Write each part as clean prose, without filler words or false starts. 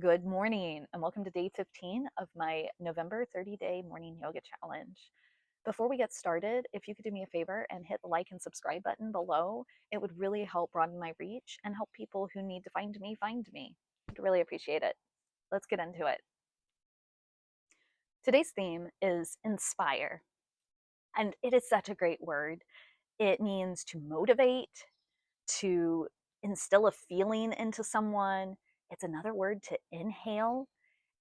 Good morning, and welcome to day 15 of my November 30-day morning yoga challenge. Before we get started, if you could do me a favor and hit the like and subscribe button below, it would really help broaden my reach and help people who need to find me find me. I'd really appreciate it. Let's get into it. Today's theme is inspire, and it is such a great word. It means to motivate, to instill a feeling into someone. It's another word to inhale,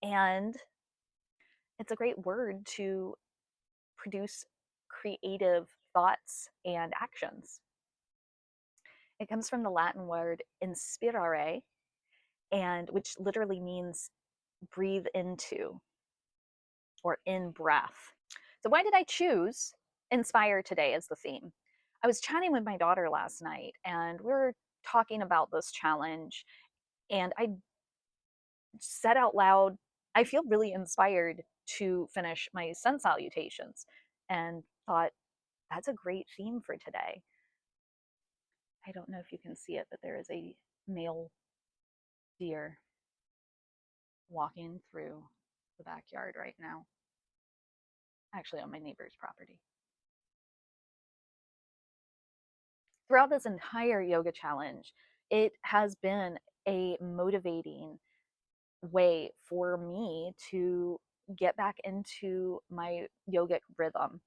and it's a great word to produce creative thoughts and actions. It comes from the Latin word inspirare, and which literally means breathe into or in breath. So why did I choose inspire today as the theme? I was chatting with my daughter last night and we were talking about this challenge, and I said out loud, I feel really inspired to finish my sun salutations, and thought that's a great theme for today. I don't know if you can see it, but there is a male deer walking through the backyard right now, actually on my neighbor's property. Throughout this entire yoga challenge, it has been a motivating way for me to get back into my yogic rhythm.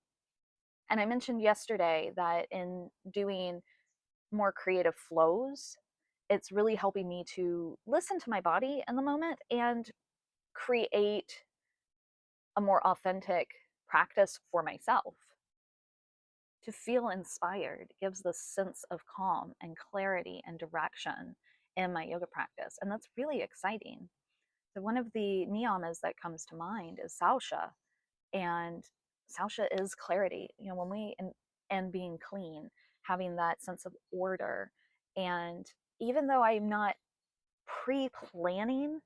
And I mentioned yesterday that in doing more creative flows, it's really helping me to listen to my body in the moment and create a more authentic practice for myself. To feel inspired gives this sense of calm and clarity and direction in my yoga practice, and that's really exciting. So one of the niyamas that comes to mind is saucha, and saucha is clarity. You know, when we and being clean, having that sense of order. And even though I'm not pre-planning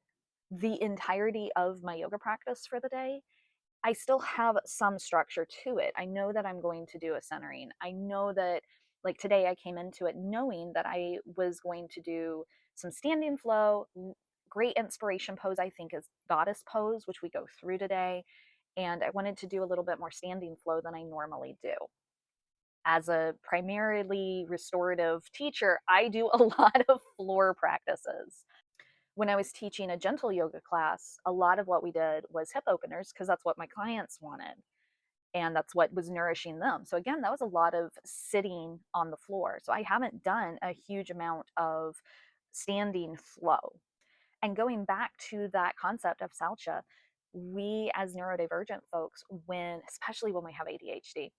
the entirety of my yoga practice for the day, I still have some structure to it. I know that I'm going to do a centering. I know that, like today, I came into it knowing that I was going to do some standing flow. Great inspiration pose, I think, is goddess pose, which we go through today. And I wanted to do a little bit more standing flow than I normally do. As a primarily restorative teacher, I do a lot of floor practices. When I was teaching a gentle yoga class, a lot of what we did was hip openers because that's what my clients wanted and that's what was nourishing them. So again, that was a lot of sitting on the floor. So I haven't done a huge amount of standing flow. And going back to that concept of saucha, we as neurodivergent folks, especially when we have ADHD,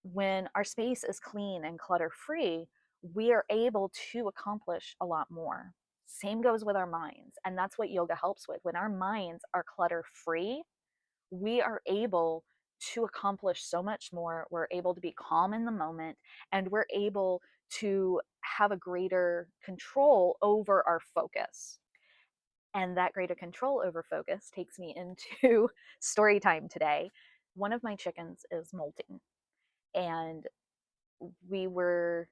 when our space is clean and clutter free, we are able to accomplish a lot more. Same goes with our minds. And that's what yoga helps with. When our minds are clutter free, we are able to accomplish so much more. We're able to be calm in the moment, and we're able to have a greater control over our focus. And that greater control over focus takes me into story time today. One of my chickens is molting, and we were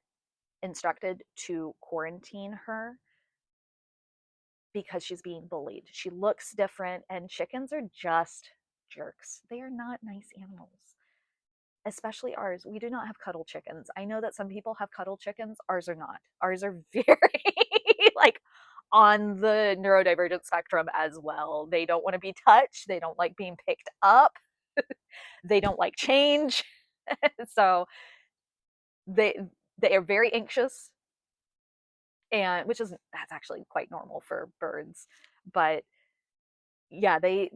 instructed to quarantine her because she's being bullied. She looks different, and chickens are just jerks. They are not nice animals, especially ours. We do not have cuddle chickens. I know that some people have cuddle chickens. Ours are not. Ours are very like on the neurodivergent spectrum as well. They don't want to be touched. They don't like being picked up. They don't like change. So they they are very anxious, and that's actually quite normal for birds. But yeah, they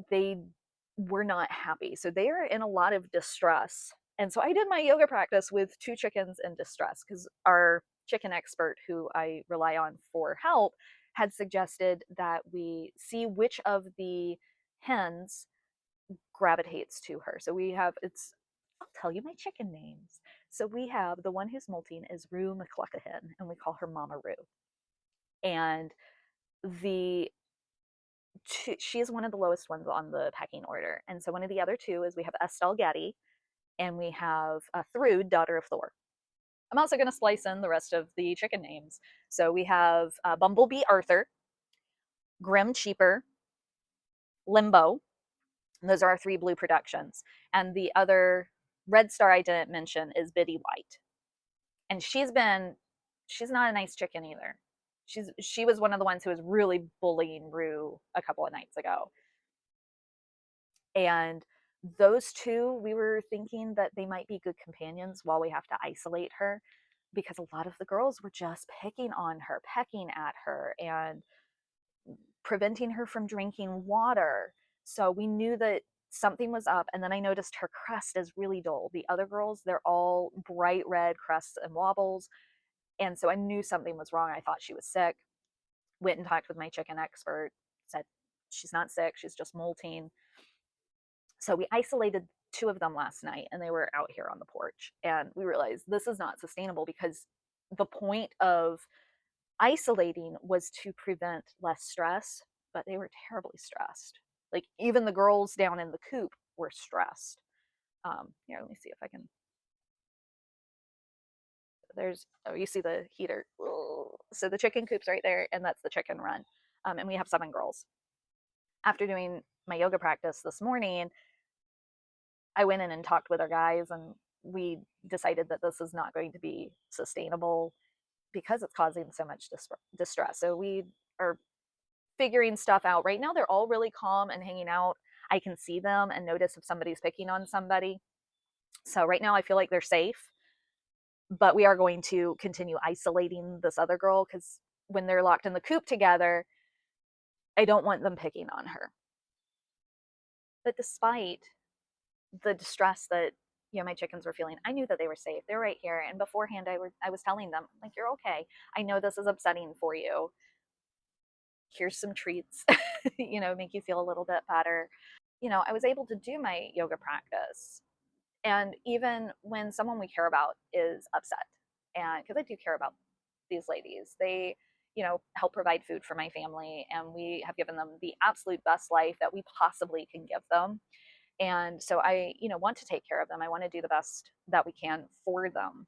were not happy. So they are in a lot of distress. And so I did my yoga practice with two chickens in distress because our chicken expert, who I rely on for help, had suggested that we see which of the hens gravitates to her. So we have I'll tell you my chicken names. So we have the one who's molting is Rue McCluckahen, and we call her Mama Rue. And the she is one of the lowest ones on the pecking order. And so one of the other two is we have Estelle Getty, and we have Thrud, daughter of Thor. I'm also going to slice in the rest of the chicken names. So we have Bumblebee Arthur, Grim Cheaper, Limbo. Those are our three blue productions. And the other red star I didn't mention is Biddy White. And she's not a nice chicken either. She was one of the ones who was really bullying Rue a couple of nights ago. And those two, we were thinking that they might be good companions while we have to isolate her, because a lot of the girls were just picking on her, pecking at her, and preventing her from drinking water. So we knew that something was up. And then I noticed her crest is really dull. The other girls, they're all bright red crests and wobbles. And so I knew something was wrong. I thought she was sick. Went and talked with my chicken expert, said she's not sick, she's just molting. So we isolated two of them last night, and they were out here on the porch. And we realized this is not sustainable, because the point of isolating was to prevent less stress, but they were terribly stressed. Like, even the girls down in the coop were stressed. Here, let me see if I can. There's, oh, you see the heater. So the chicken coop's right there, and that's the chicken run. And we have 7 girls. After doing my yoga practice this morning, I went in and talked with our guys, and we decided that this is not going to be sustainable because it's causing so much distress. So we are figuring stuff out. Right now, they're all really calm and hanging out. I can see them and notice if somebody's picking on somebody. So right now, I feel like they're safe, but we are going to continue isolating this other girl, because when they're locked in the coop together, I don't want them picking on her. But despite the distress that my chickens were feeling, I knew that they were safe. They're right here. And beforehand, I was telling them, like, you're okay. I know this is upsetting for you. Here's some treats, make you feel a little bit better. I was able to do my yoga practice. And even when someone we care about is upset, and because I do care about these ladies, they, help provide food for my family, and we have given them the absolute best life that we possibly can give them. And so I, want to take care of them. I want to do the best that we can for them.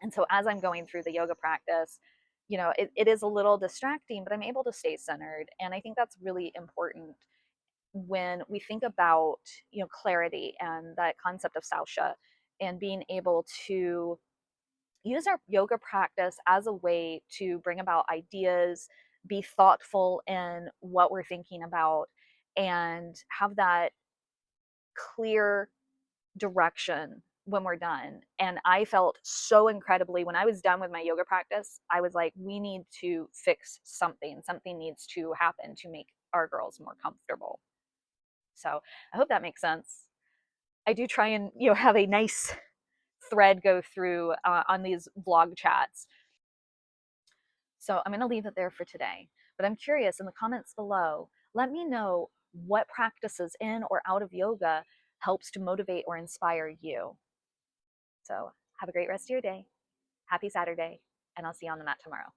And so as I'm going through the yoga practice, it is a little distracting, but I'm able to stay centered. And I think that's really important when we think about, clarity and that concept of saucha, and being able to use our yoga practice as a way to bring about ideas, be thoughtful in what we're thinking about, and have that clear direction when we're done. And I felt so incredibly, when I was done with my yoga practice, I was like, we need to fix something. Something needs to happen to make our girls more comfortable. So I hope that makes sense. I do try and have a nice thread go through on these vlog chats. So I'm going to leave it there for today. But I'm curious, in the comments below, let me know what practices in or out of yoga helps to motivate or inspire you. So have a great rest of your day. Happy Saturday, and I'll see you on the mat tomorrow.